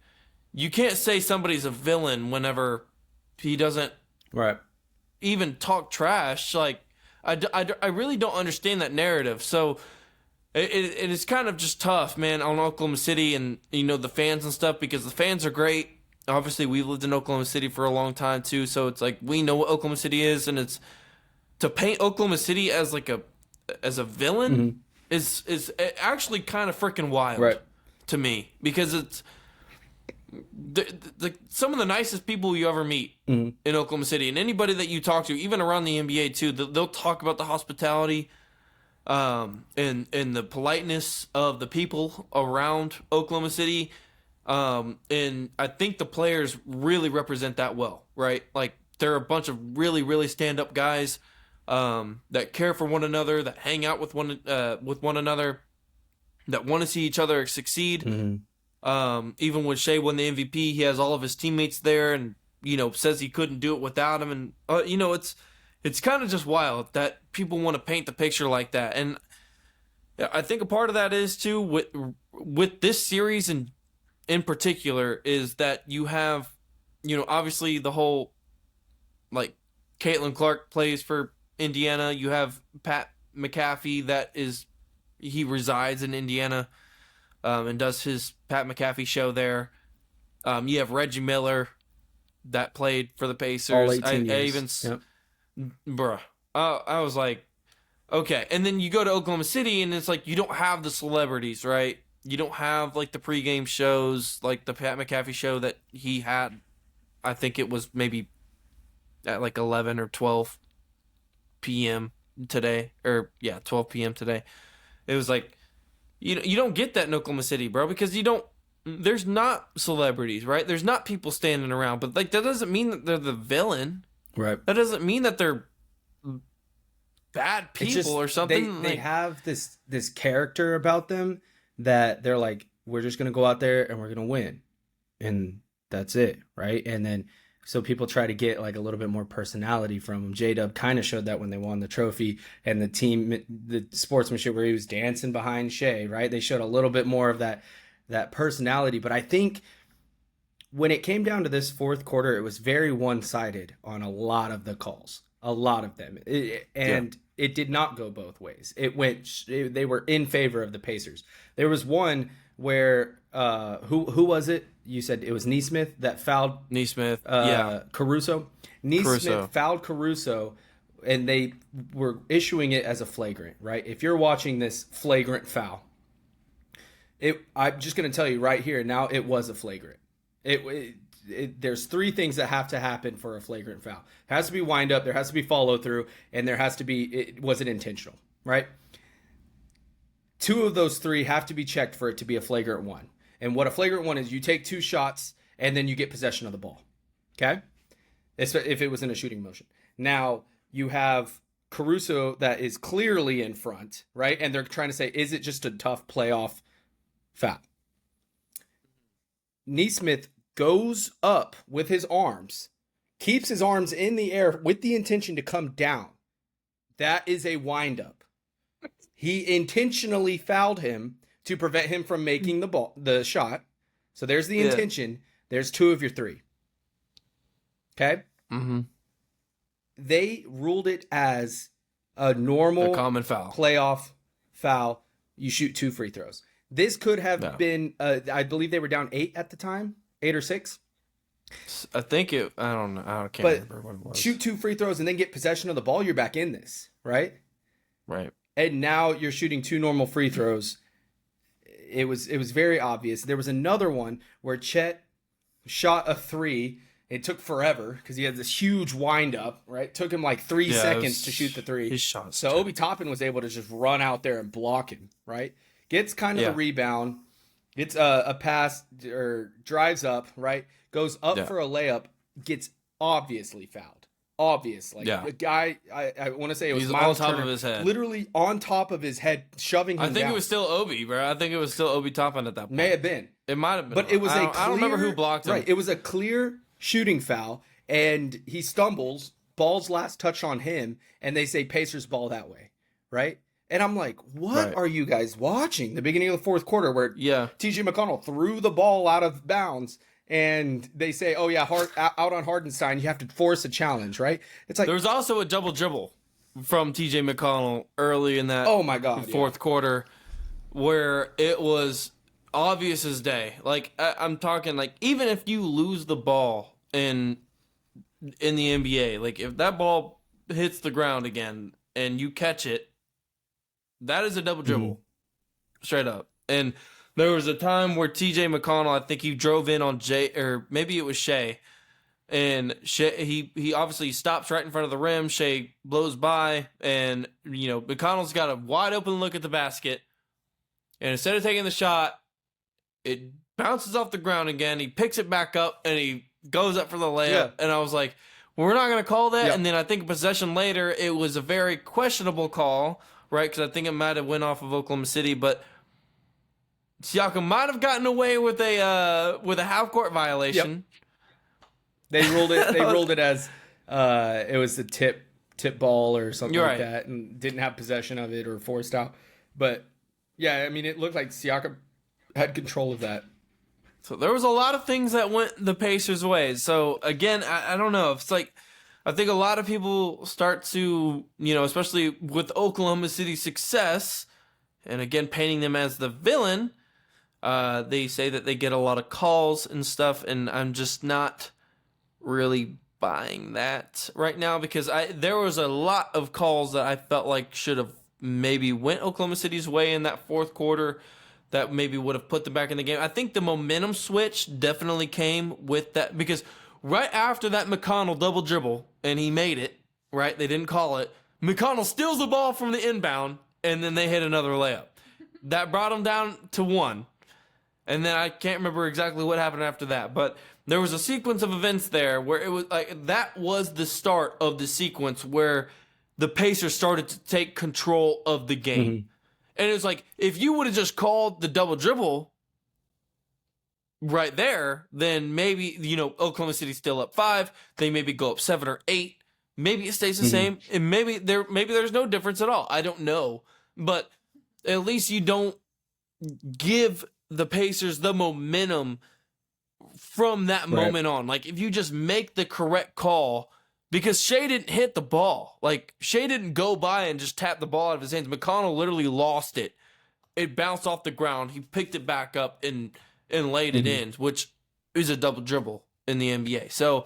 you can't say somebody's a villain whenever he doesn't even talk trash. Like I really don't understand that narrative. So it is kind of just tough, man, on Oklahoma City and, you know, the fans and stuff, because the fans are great. Obviously, we've lived in Oklahoma City for a long time, too, so it's like we know what Oklahoma City is, and it's to paint Oklahoma City as like a villain is actually kind of freaking wild to me, because it's some of the nicest people you ever meet in Oklahoma City, and anybody that you talk to, even around the NBA too, they'll talk about the hospitality and the politeness of the people around Oklahoma City, and I think the players really represent that well, right? Like they're a bunch of really, really stand-up guys that care for one another, that hang out with one another, that want to see each other succeed. Even when Shai won the MVP, he has all of his teammates there, and you know, says he couldn't do it without him, and you know, it's kind of just wild that people want to paint the picture like that. And I think a part of that is too with this series and in particular is that you have, you know, obviously the whole, like, Caitlin Clark plays for Indiana. You have Pat McAfee he resides in Indiana and does his Pat McAfee show there. You have Reggie Miller that played for the Pacers. All 18 years. Bruh. I was like, okay. And then you go to Oklahoma City, and it's like you don't have the celebrities, right? You don't have, like, the pregame shows, like the Pat McAfee show that he had. I think it was maybe at, like, 11 or 12 p.m. today. 12 p.m. today. It was like, you don't get that in Oklahoma City, bro, because there's not celebrities, right? There's not people standing around. But, like, that doesn't mean that they're the villain. Right. That doesn't mean that they're bad people or something. They have this character about them that they're like, we're just going to go out there and we're going to win. And that's it, right? And then so people try to get like a little bit more personality from him. J-Dub kind of showed that when they won the trophy, and the sportsmanship where he was dancing behind Shai, right? They showed a little bit more of that personality. But I think when it came down to this 4th quarter, it was very one-sided on a lot of the calls, a lot of them. It did not go both ways. They were in favor of the Pacers. There was one where who was it? You said it was Neesmith that fouled Neesmith. Caruso. Neesmith fouled Caruso, and they were issuing it as a flagrant, right? If you're watching this flagrant foul, I'm just going to tell you right here now, it was a flagrant. There's three things that have to happen for a flagrant foul. It has to be wind up, there has to be follow through, and there has to be, was it intentional, right? Two of those three have to be checked for it to be a flagrant one. And what a flagrant one is, you take two shots and then you get possession of the ball. Okay? If it was in a shooting motion. Now, you have Caruso that is clearly in front, right? And they're trying to say, is it just a tough playoff foul? Neesmith goes up with his arms, keeps his arms in the air with the intention to come down. That is a windup. He intentionally fouled him to prevent him from making the shot. So there's the intention. There's two of your three. Okay? Mm-hmm. They ruled it as a normal common foul. Playoff foul. You shoot 2 free throws. This could have been, I believe they were down 8 at the time, 8 or 6. I think I don't know. I can't remember what it was. Shoot 2 free throws and then get possession of the ball. You're back in this, right? Right. And now you're shooting 2 normal free throws. It was very obvious. There was another one where Chet shot a 3. It took forever because he had this huge wind up, right? It took him like 3 seconds to shoot the 3. His shot. So Obi Toppin was able to just run out there and block him, right? Gets kind of the rebound, gets a pass or drives up, right? Goes up for a layup, gets obviously fouled. Obvious. Like the guy, I want to say it was Miles on top Turner, of his head. Literally on top of his head, shoving him down. I think it was still Obi, bro. I think it was still Obi Toppin at that point. May have been. It might have been. But it was I don't remember who blocked him. Right. It was a clear shooting foul, and he stumbles. Ball's last touch on him, and they say Pacers ball that way, right? And I'm like, what are you guys watching? The beginning of the fourth quarter where TJ McConnell threw the ball out of bounds, and they say, oh, yeah, out on Hardenstein, you have to force a challenge, right? It's like there was also a double dribble from TJ McConnell early in that fourth quarter where it was obvious as day. Like, I'm talking, like, even if you lose the ball in the NBA, like, if that ball hits the ground again and you catch it, that is a double dribble. Straight up. And there was a time where TJ McConnell, I think he drove in on Jay, or maybe it was Shea, and he obviously stops right in front of the rim. Shea blows by, and, McConnell's got a wide open look at the basket, and instead of taking the shot, it bounces off the ground again. He picks it back up, and he goes up for the layup, and I was like, we're not going to call that. And then I think possession later, it was a very questionable call, right? Because I think it might have went off of Oklahoma City, but Siakam might have gotten away with a half court violation. They ruled it. They ruled it as it was a tip ball or something like that, and didn't have possession of it or forced out. But yeah, I mean, it looked like Siakam had control of that. So there was a lot of things that went the Pacers' way. So again, I don't know. It's like, I think a lot of people start to, especially with Oklahoma City's success, and again, painting them as the villain, they say that they get a lot of calls and stuff, and I'm just not really buying that right now, because there was a lot of calls that I felt like should have maybe went Oklahoma City's way in that fourth quarter that maybe would have put them back in the game. I think the momentum switch definitely came with that, because right after that McConnell double dribble, and he made it, right? They didn't call it. McConnell steals the ball from the inbound, and then they hit another layup. That brought them down to 1. And then I can't remember exactly what happened after that, but there was a sequence of events there where it was like, that was the start of the sequence where the Pacers started to take control of the game. Mm-hmm. And it was like, if you would have just called the double dribble right there, then maybe, Oklahoma City's still up 5. They maybe go up 7 or 8. Maybe it stays the same. And maybe there's no difference at all. I don't know. But at least you don't give the Pacers the momentum from that moment on. Like, if you just make the correct call, because Shea didn't hit the ball. Like, Shea didn't go by and just tap the ball out of his hands. McConnell literally lost it it bounced off the ground. He picked it back up and laid it in, which is a double dribble in the NBA. So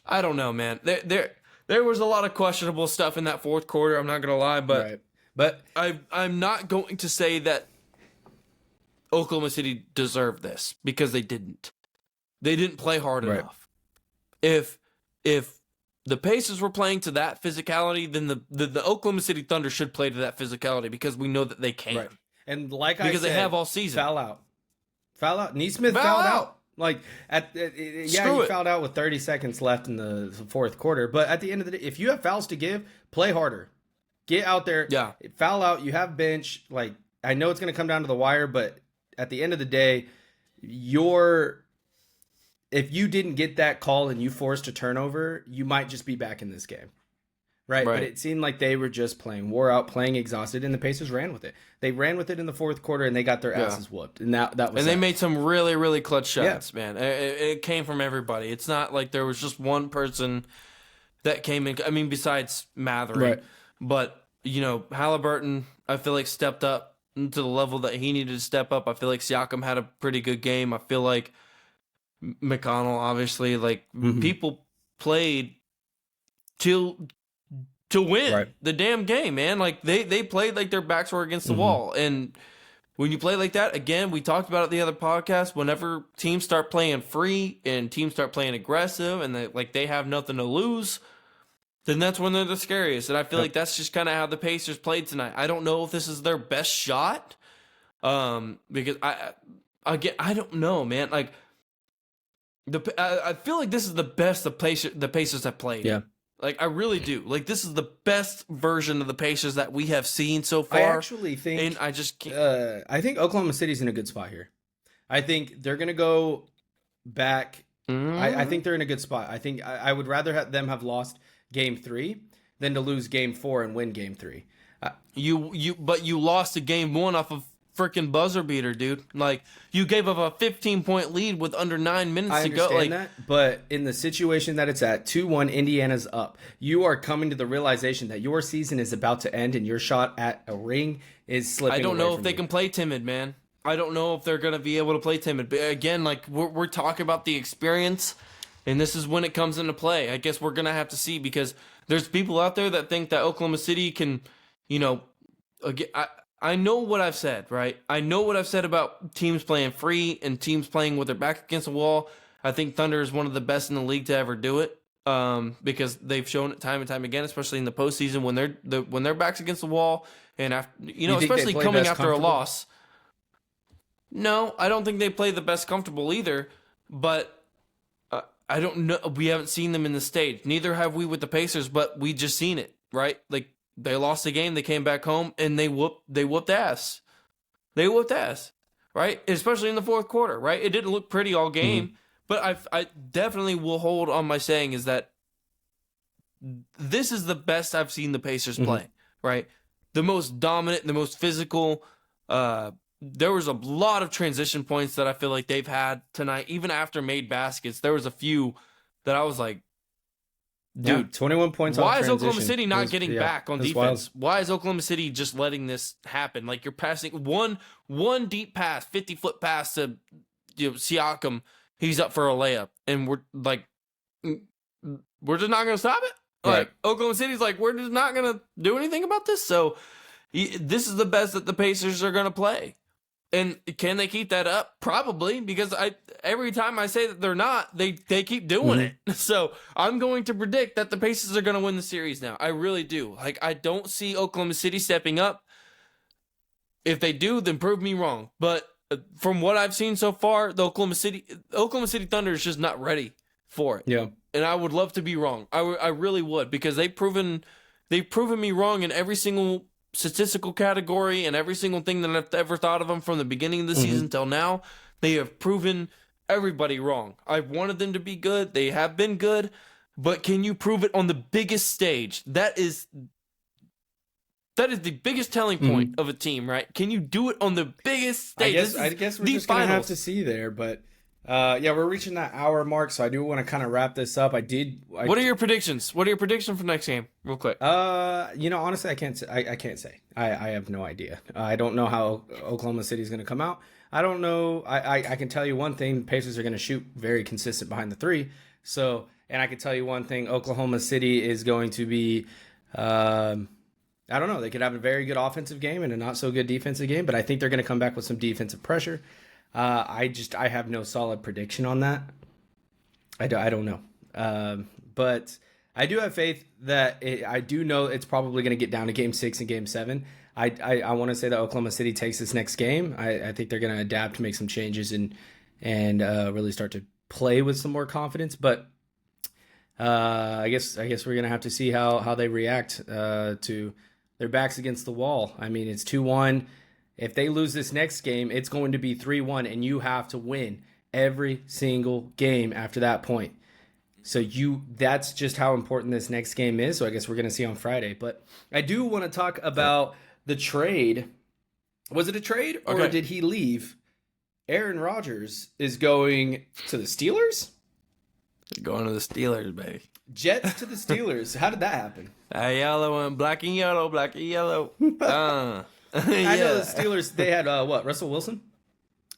I don't know, man. There was a lot of questionable stuff in that fourth quarter. I'm not gonna lie, but I'm not going to say that Oklahoma City deserved this because they didn't. They didn't play hard enough. If the Pacers were playing to that physicality, then the Oklahoma City Thunder should play to that physicality because we know that they can. Right. And like because I said, they have all season. Foul out. Neesmith fouled out. Like he fouled out with 30 seconds left in the fourth quarter. But at the end of the day, if you have fouls to give, play harder. Get out there. Yeah. Foul out. You have bench. Like, I know it's going to come down to the wire, but at the end of the day, if you didn't get that call and you forced a turnover, you might just be back in this game. Right? But it seemed like they were just wore out, playing exhausted, and the Pacers ran with it. They ran with it in the fourth quarter, and they got their asses whooped. And that was. And they made some really, really clutch shots, man. It came from everybody. It's not like there was just one person that came in. I mean, besides Matherin. Right. But, Halliburton, I feel like stepped up to the level that he needed to step up. I feel like Siakam had a pretty good game. I feel like McConnell, obviously, people played to win the damn game, man. Like they played like their backs were against the wall. And when you play like that, again, we talked about it the other podcast, whenever teams start playing free and teams start playing aggressive and they have nothing to lose, then that's when they're the scariest. And I feel like that's just kind of how the Pacers played tonight. I don't know if this is their best shot. Because I don't know, man. Like I feel like this is the best the Pacers have played. Yeah. Like, I really do. Like, this is the best version of the Pacers that we have seen so far. I actually think... And I just can't... I think Oklahoma City's in a good spot here. I think they're going to go back. I think they're in a good spot. I think I would rather them have lost Game 3 than to lose Game 4 and win Game 3. But you lost a Game 1 off of freaking buzzer beater, dude. Like, you gave up a 15-point lead with under 9 minutes to go. I understand that, but in the situation that it's at, 2-1, Indiana's up. You are coming to the realization that your season is about to end and your shot at a ring is slipping. I don't know if they can play timid, man. I don't know if they're going to be able to play timid. But again, like, we're talking about the experience, and this is when it comes into play. I guess we're going to have to see, because there's people out there that think that Oklahoma City can, again, I know what I've said, right? I know what I've said about teams playing free and teams playing with their back against the wall. I think Thunder is one of the best in the league to ever do it, because they've shown it time and time again, especially in the postseason when their backs against the wall, and after especially coming after a loss. No, I don't think they play the best comfortable either, but I don't know. We haven't seen them in the stage. Neither have we with the Pacers, but we just seen it, right? Like, they lost the game, they came back home, and they whooped ass. They whooped ass, right? Especially in the fourth quarter, right? It didn't look pretty all game, but I definitely will hold on my saying is that this is the best I've seen the Pacers play, right? The most dominant, the most physical. There was a lot of transition points that I feel like they've had tonight. Even after made baskets, there was a few that I was like, dude, 21 points. Why is Oklahoma City not getting back on defense? Wild. Why is Oklahoma City just letting this happen? Like, you're passing one deep pass, 50-foot pass to Siakam. He's up for a layup, and we're just not going to stop it. Like, Oklahoma City's like, we're just not going to do anything about this. So this is the best that the Pacers are going to play. And can they keep that up? Probably, because every time I say that they're not, they keep doing it. So I'm going to predict that the Pacers are going to win the series now. I really do. Like, I don't see Oklahoma City stepping up. If they do, then prove me wrong. But from what I've seen so far, the Oklahoma City Thunder is just not ready for it. Yeah. And I would love to be wrong. I really would, because they've proven me wrong in every single statistical category and every single thing that I've ever thought of them from the beginning of the season till now. They have proven everybody wrong. I've wanted them to be good. They have been good, but can you prove it on the biggest stage? That is the biggest telling point of a team, right? Can you do it on the biggest stage? I guess we're just going to have to see there, but Yeah, we're reaching that hour mark, so I do want to kind of wrap this up. What are your predictions? What are your predictions for next game, real quick? Honestly, I can't say. I can't say. I have no idea. I don't know how Oklahoma City is going to come out. I don't know. I can tell you one thing: Pacers are going to shoot very consistent behind the three. So, and I can tell you one thing: Oklahoma City is going to be. I don't know. They could have a very good offensive game and a not so good defensive game, but I think they're going to come back with some defensive pressure. I have no solid prediction on that. I don't know. But I do have faith that I do know it's probably going to get down to game 6 and game 7. I want to say that Oklahoma City takes this next game. I think they're going to adapt, make some changes, and really start to play with some more confidence. But I guess we're going to have to see how they react to their backs against the wall. I mean, it's 2-1. If they lose this next game, it's going to be 3-1, and you have to win every single game after that point. So that's just how important this next game is. So I guess we're going to see on Friday. But I do want to talk about the trade. Was it a trade, or did he leave? Aaron Rodgers is going to the Steelers? Going to the Steelers, baby. Jets to the Steelers. How did that happen? Yellow and black and yellow, black and yellow. I know the Steelers, they had, Russell Wilson?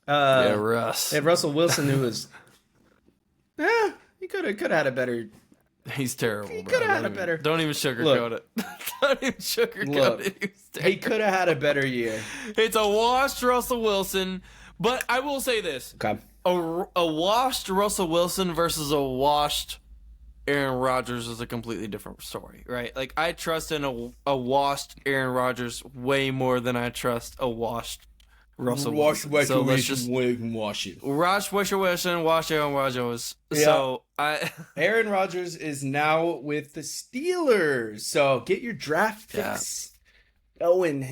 Russ. They had Russell Wilson, who was, he could have had a better. He's terrible. He could have had a better. Don't even sugarcoat it. Don't even sugarcoat it. He could have had a better year. It's a washed Russell Wilson, but I will say this. Okay. A washed Russell Wilson versus a washed Aaron Rodgers is a completely different story, right? Like, I trust in a washed Aaron Rodgers way more than I trust a washed Russell Wilson. So let's just wash it. Wash Aaron Rodgers. Yeah. So Aaron Rodgers is now with the Steelers. So get your draft picks going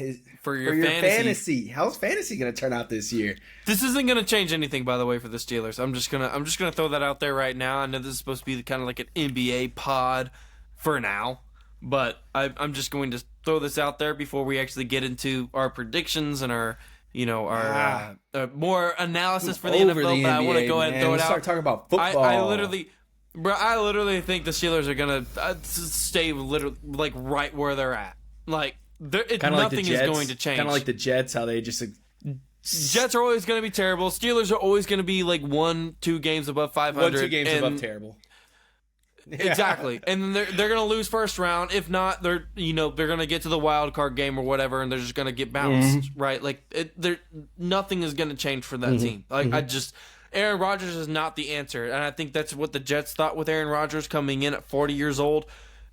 for your fantasy. How's fantasy going to turn out this year? This isn't going to change anything, by the way, for the Steelers. I'm just gonna throw that out there right now. I know this is supposed to be kind of like an NBA pod for now, but I'm just going to throw this out there before we actually get into our predictions and our more analysis for the NFL. But I want to go ahead and throw it out. Start talking about football. I literally think the Steelers are gonna stay literally like right where they're at. Like, nothing is going to change. Kind of like the Jets, how they just. Jets are always going to be terrible. Steelers are always going to be like 1-2 games above 500. 1-2 games above terrible. Exactly. And then they're going to lose first round. If not, they're going to get to the wild card game or whatever, and they're just going to get bounced, right? Like, nothing is going to change for that team. Like, Aaron Rodgers is not the answer, and I think that's what the Jets thought with Aaron Rodgers coming in at 40 years old.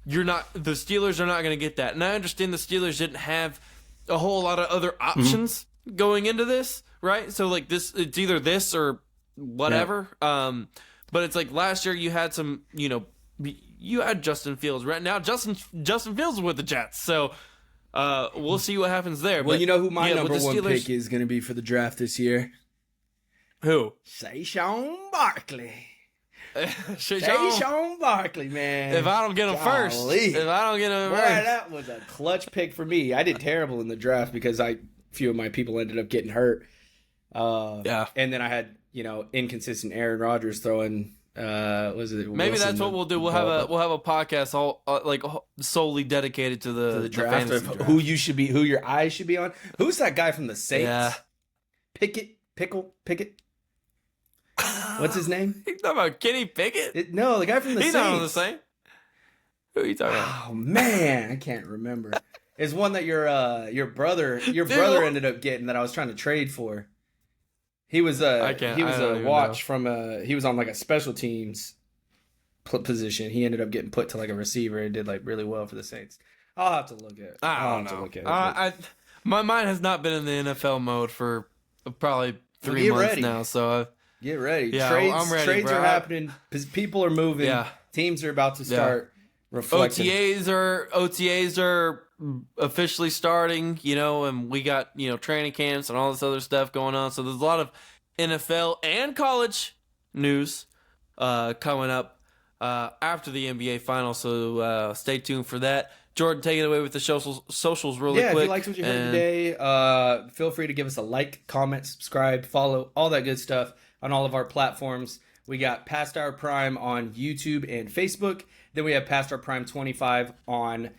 The Steelers are not going to get that. And I understand the Steelers didn't have a whole lot of other options going into this, right? So, like, it's either this or whatever. Yeah. But it's like last year you had some, you had Justin Fields. Right now, Justin Fields is with the Jets. So, we'll see what happens there. Well, but, you know who my number one pick is going to be for the draft this year? Who? Saquon Barkley. Saquon Barkley, man. If I don't get him first. That was a clutch pick for me. I did terrible in the draft because a few of my people ended up getting hurt. And then I had, inconsistent Aaron Rodgers throwing. Maybe that's what we'll do. We'll have a podcast all solely dedicated to the draft of draft. who your eyes should be on. Who's that guy from the Saints? Yeah. Pickett. What's his name? You talking about Kenny Pickett? No, the guy from the Saints. He's not on the same. Who are you talking about? Oh man, I can't remember. It's one that your brother ended up getting that I was trying to trade for. He was he was on like a special teams position. He ended up getting put to like a receiver and did like really well for the Saints. I'll have to look at it. I don't know. My mind has not been in the NFL mode for probably 3 months now, so get ready. Yeah, I'm ready. Trades are happening. People are moving. Yeah. Teams are about to start reflecting. OTAs are officially starting, and we got, training camps and all this other stuff going on. So there's a lot of NFL and college news coming up after the NBA finals. So stay tuned for that. Jordan, take it away with the socials really quick. Yeah, if you liked what you heard today, feel free to give us a like, comment, subscribe, follow, all that good stuff on all of our platforms. We got Past Our Prime on YouTube and Facebook. Then we have Past Our Prime 25 on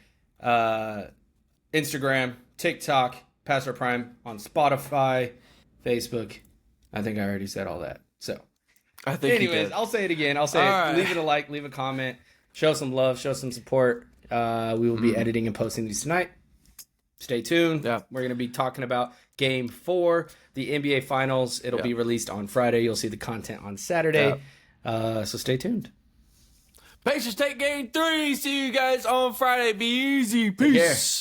Instagram, TikTok, Past Our Prime on Spotify, Facebook. I think I already said all that. So, I think anyways, I'll say it again. I'll say it. Right. Leave it a like, leave a comment, show some love, show some support. We will be editing and posting these tonight. Stay tuned. Yeah. We're going to be talking about Game 4, the NBA Finals. It'll be released on Friday. You'll see the content on Saturday. So stay tuned. Pacers take Game 3. See you guys on Friday. Be easy. Peace.